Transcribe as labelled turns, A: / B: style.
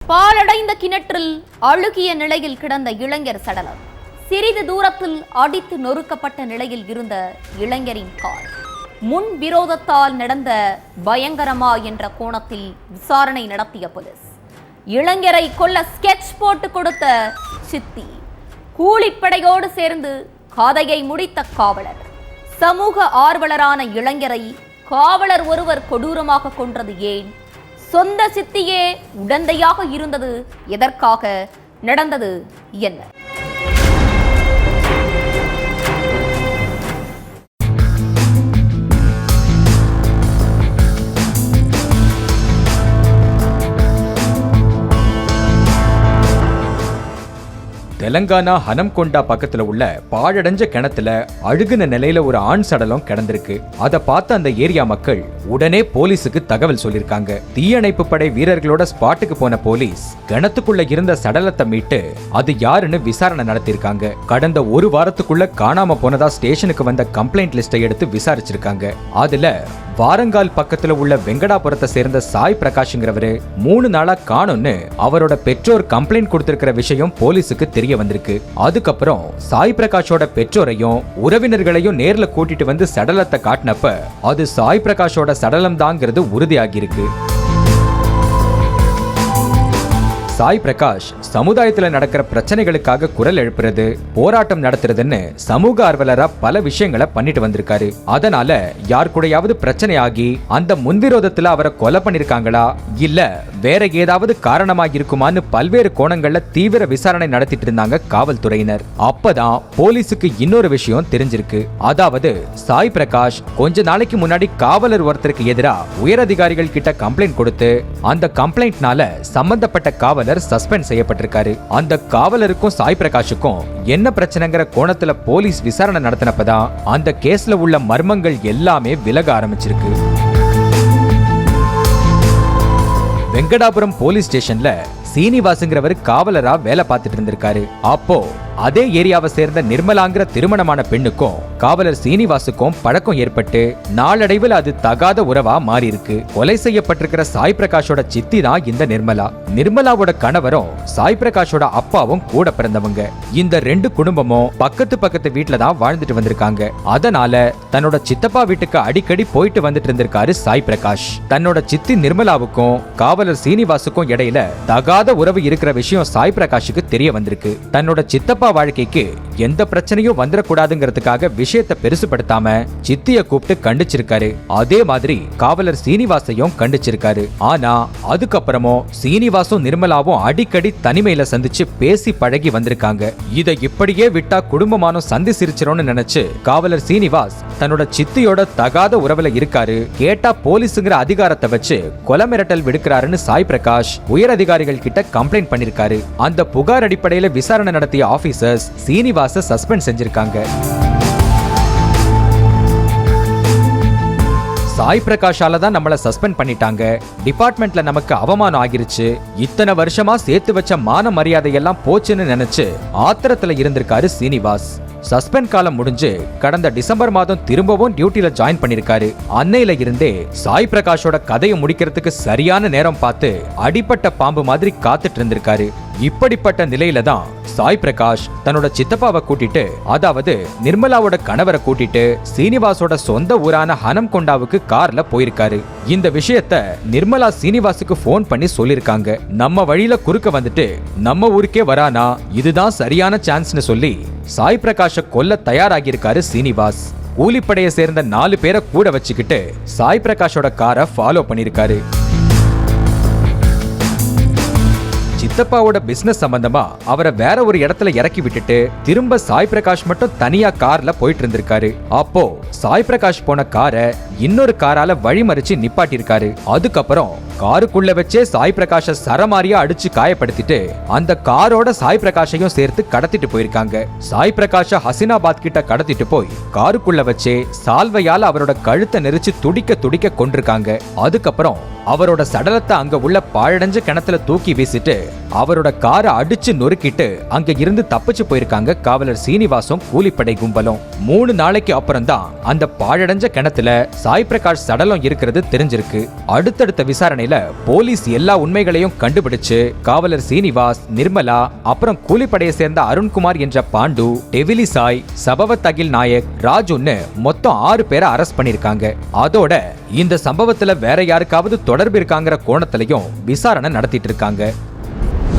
A: பாழடைந்த கிணற்றில் அழுகிய நிலையில் கிடந்த இளைஞர் சடலம். சிறிது தூரத்தில் அடித்து நொறுக்கப்பட்ட நிலையில் இருந்த இளைஞரின் கார். முன் விரோதத்தால் நடந்த பயங்கரமா என்ற கோணத்தில் விசாரணை நடத்திய போலீஸ். இளைஞரை கொல்ல ஸ்கெட்ச் போட்டு கொடுத்த சித்தி. கூலிப்படையோடு சேர்ந்து கதையை முடித்த காவலர். சமூக ஆர்வலரான இளைஞரை காவலர் ஒருவர் கொடூரமாக கொன்றது ஏன்? சொந்த சித்தியே உடந்தையாக இருந்தது எதற்காக? நடந்தது என்ன?
B: தெலங்கானா ஹனம்கொண்டா பக்கத்துல உள்ள பாழடைஞ்ச கிணத்துல அழுகுன நிலையில ஒரு ஆண் சடலம் கிடந்திருக்கு. அதை பார்த்த அந்த ஏரியா மக்கள் உடனே போலீஸுக்கு தகவல் சொல்லிருக்காங்க. தீயணைப்பு படை வீரர்களோட ஸ்பாட்டுக்கு போன போலீஸ் கிணத்துக்குள்ள இருந்த சடலத்தை மீட்டு அது யாருன்னு விசாரணை நடத்திருக்காங்க. கடந்த ஒரு வாரத்துக்குள்ள காணாம போனதா ஸ்டேஷனுக்கு வந்த கம்ப்ளைண்ட் லிஸ்டை எடுத்து விசாரிச்சிருக்காங்க. அதுல வாரங்கால் பக்கத்துல உள்ள வெங்கடாபுரத்தை சேர்ந்த சாய் பிரகாஷ்ங்கிறவரு 3 நாளா காணும்னு அவரோட பெற்றோர் கம்ப்ளைண்ட் கொடுத்திருக்கிற விஷயம் போலீஸுக்கு தெரிய வந்திருக்கு. அதுக்கப்புறம் சாய் பிரகாஷோட பெற்றோரையும் உறவினர்களையும் நேர்ல கூட்டிட்டு வந்து சடலத்தை காட்டினப்ப அது சாய் பிரகாஷோட சடலம் தாங்கிறது உறுதியாகி இருக்கு. சாய் பிரகாஷ் சமுதாயத்துல நடக்கிற பிரச்சனைகளுக்காக குரல் எழுப்புறது, போராட்டம் நடத்துறதுன்னு சமூக ஆர்வலரா பல விஷயங்களை பண்ணிட்டு வந்திருக்காரு. அதனால யார் கூடயாவது பிரச்சனையாகி அந்த முன்விரோதத்துல அவரை கொலை பண்ணிருக்காங்களா இல்ல வேற ஏதாவது காரணமாக இருக்குமான்னு பல்வேறு கோணங்கள்ல தீவிர விசாரணை நடத்திட்டு இருந்தாங்க காவல்துறையினர். அப்பதான் போலீஸுக்கு இன்னொரு விஷயம் தெரிஞ்சிருக்கு. அதாவது சாய் பிரகாஷ் கொஞ்ச நாளைக்கு முன்னாடி காவலர் ஒருத்தருக்கு எதிராக உயரதிகாரிகள் கிட்ட கம்ப்ளைண்ட் கொடுத்து அந்த கம்ப்ளைண்ட்னால சம்பந்தப்பட்ட காவலர் சஸ்பெண்ட் செய்யப்பட்டிருக்காரு. அந்த காவலருக்கும் சாய் பிரகாஷுக்கும் என்ன பிரச்சனைங்கிற கோணத்துல போலீஸ் விசாரணை நடத்தினப்பதான் அந்த கேஸ்ல உள்ள மர்மங்கள் எல்லாமே விலக ஆரம்பிச்சிருக்கு. வெங்கடாபுரம் போலீஸ் ஸ்டேஷன்ல சீனிவாசுங்கிறவர் காவலரா வேலை பார்த்துட்டு இருந்திருக்காரு. அப்போ அதே ஏரியாவை சேர்ந்த நிர்மலாங்கிற திருமணமான பெண்ணுக்கும் காவலர் சீனிவாசுக்கும் பழக்கம் ஏற்பட்டு நாளடைவில் அது தகாத உறவா மாறி இருக்கு. கொலை செய்யப்பட்டிருக்கிற சாய் பிரகாஷோட சித்தி தான் இந்த நிர்மலா. நிர்மலாவோட கணவரும் சாய் பிரகாஷோட அப்பாவும் கூட பிறந்தவங்க. இந்த 2 குடும்பமும் பக்கத்து வீட்டுல தான் வாழ்ந்துட்டு வந்திருக்காங்க. அதனால தன்னோட சித்தப்பா வீட்டுக்கு அடிக்கடி போயிட்டு வந்துட்டு இருந்திருக்காரு சாய் பிரகாஷ். தன்னோட சித்தி நிர்மலாவுக்கும் காவலர் சீனிவாசுக்கும் இடையில தகாத உறவு இருக்கிற விஷயம் சாய் பிரகாஷுக்கு தெரிய வந்திருக்கு. தன்னோட சித்தப்பா வாழ்க்கைக்கு எந்த பிரச்சனையும் வந்துடக்கூடாதுங்கிறதுக்காக விஷயத்தை பெருசுபடுத்தாம சித்திய கூப்பிட்டு கண்டிச்சிருக்காரு. அதே மாதிரி காவலர் சீனிவாசையும் கண்டிச்சிருக்காரு. ஆனா அதுக்கப்புறமும் சீனிவாசும் நிர்மலாவும் அடிக்கடி தனிமையில சந்திச்சு பேசி பழகி வந்திருக்காங்க. இதை இப்படியே விட்டா குடும்பமானும் சந்தி சிரிச்சிரோன்னு நினைச்சு காவலர் சீனிவாஸ் தன்னோட சித்தியோட தகாத உறவுல இருக்காரு, கேட்டா போலீஸுங்கிற அதிகாரத்தை வச்சு கொலை மிரட்டல் விடுக்கிறாருன்னு சாய் பிரகாஷ் உயர் அதிகாரிகள் கிட்ட கம்ப்ளைண்ட் பண்ணிருக்காரு. அந்த புகார் அடிப்படையில விசாரணை நடத்திய ஆபீசர்ஸ் சீனிவாச சஸ்பெண்ட் செஞ்சிருக்காங்க. சாய் பிரகாஷால தான் நம்மள சஸ்பெண்ட் பண்ணிட்டாங்க, டிபார்ட்மெண்ட்ல நமக்கு அவமானம் ஆகிருச்சு, இத்தனை வருஷமா சேர்த்து வச்ச மான மரியாதையெல்லாம் போச்சுன்னு நினைச்சு ஆத்திரத்துல இருந்திருக்காரு சீனிவாஸ். சஸ்பெண்ட் காலம் முடிஞ்சு கடந்த டிசம்பர் மாதம் திரும்பவும் டியூட்டில ஜாயின் பண்ணிருக்காரு. அன்னையில இருந்தே சாய் பிரகாஷோட கதையை முடிக்கிறதுக்கு சரியான நேரம் பார்த்து அடிப்பட்ட பாம்பு மாதிரி காத்துட்டு இருந்திருக்காரு. இப்படிப்பட்ட நிலையில தான் சாய் பிரகாஷ் தன்னோட சித்தப்பாவை கூட்டிட்டு, அதாவது நிர்மலாவோட கணவரை கூட்டிட்டு சீனிவாசோட சொந்த ஊரான ஹனம்கொண்டாவுக்கு கார்ல போயிருக்காரு. இந்த விஷயத்த நிர்மலா சீனிவாசுக்கு போன் பண்ணி சொல்லிருக்காங்க. நம்ம வழியில குறுக்க வந்துட்டு நம்ம ஊருக்கே வரானா, இதுதான் சரியான சான்ஸ்னு சொல்லி சாய் பிரகாஷ கொல்ல தயாராகி இருக்காரு சீனிவாஸ். கூலிப்படையை சேர்ந்த 4 பேரை கூட வச்சுக்கிட்டு சாய் பிரகாஷோட காரை ஃபாலோ பண்ணிருக்காரு. சித்தப்பாவோட பிசினஸ் சம்பந்தமா அவரை வேற ஒரு இடத்துல இறக்கி விட்டுட்டு திரும்ப சாய் பிரகாஷ் மட்டும் தனியா கார்ல போயிட்டு இருந்திருக்காரு. அப்போ சாய் பிரகாஷ் போன காரை இன்னொரு காரால வழிமறிச்சு நிப்பாட்டிருக்காரு. அதுக்கப்புறம் காருக்குள்ள வச்சே சாய் பிரகாஷ சரமாரியா அடிச்சு காயப்படுத்திட்டு அந்த காரோட சாய் பிரகாஷையும் சேர்த்து கடத்திட்டு போயிருக்காங்க. சாய் பிரகாஷ ஹசினாபாத் கிட்ட கடத்திட்டு போய் காருக்குள்ள வச்சே சால்வையால அவரோட கழுத்தை நெரிச்சு துடிக்க கொண்டிருக்காங்க. அதுக்கப்புறம் அவரோட சடலத்தை அங்க உள்ள பாழடைஞ்ச கிணத்துல தூக்கி வீசிட்டு அவரோட காரை அடிச்சு நொறுக்கிட்டு அங்க இருந்து தப்பிச்சு போயிருக்காங்க காவலர் சீனிவாசும் கூலிப்படை கும்பலும். 3 நாளைக்கு அப்புறம் தான் அந்த பாழடைஞ்ச கிணத்துல சாய் பிரகாஷ் சடலம் இருக்கிறது தெரிஞ்சிருக்கு. அடுத்தடுத்த விசாரணையில போலீஸ் எல்லா உண்மைகளையும் கண்டுபிடிச்சு காவலர் சீனிவாஸ், நிர்மலா, அப்புறம் கூலிப்படையை சேர்ந்த அருண்குமார் என்ற பாண்டு, டெவிலி சாய், சபவத் அகில் நாயக், ராஜுன்னு மொத்தம் 6 பேரை அரெஸ்ட் பண்ணிருக்காங்க. அதோட இந்த சம்பவத்துல வேற யாருக்காவது தொடர்பு இருக்காங்கிற கோணத்திலையும் விசாரணை நடத்திட்டு இருக்காங்க.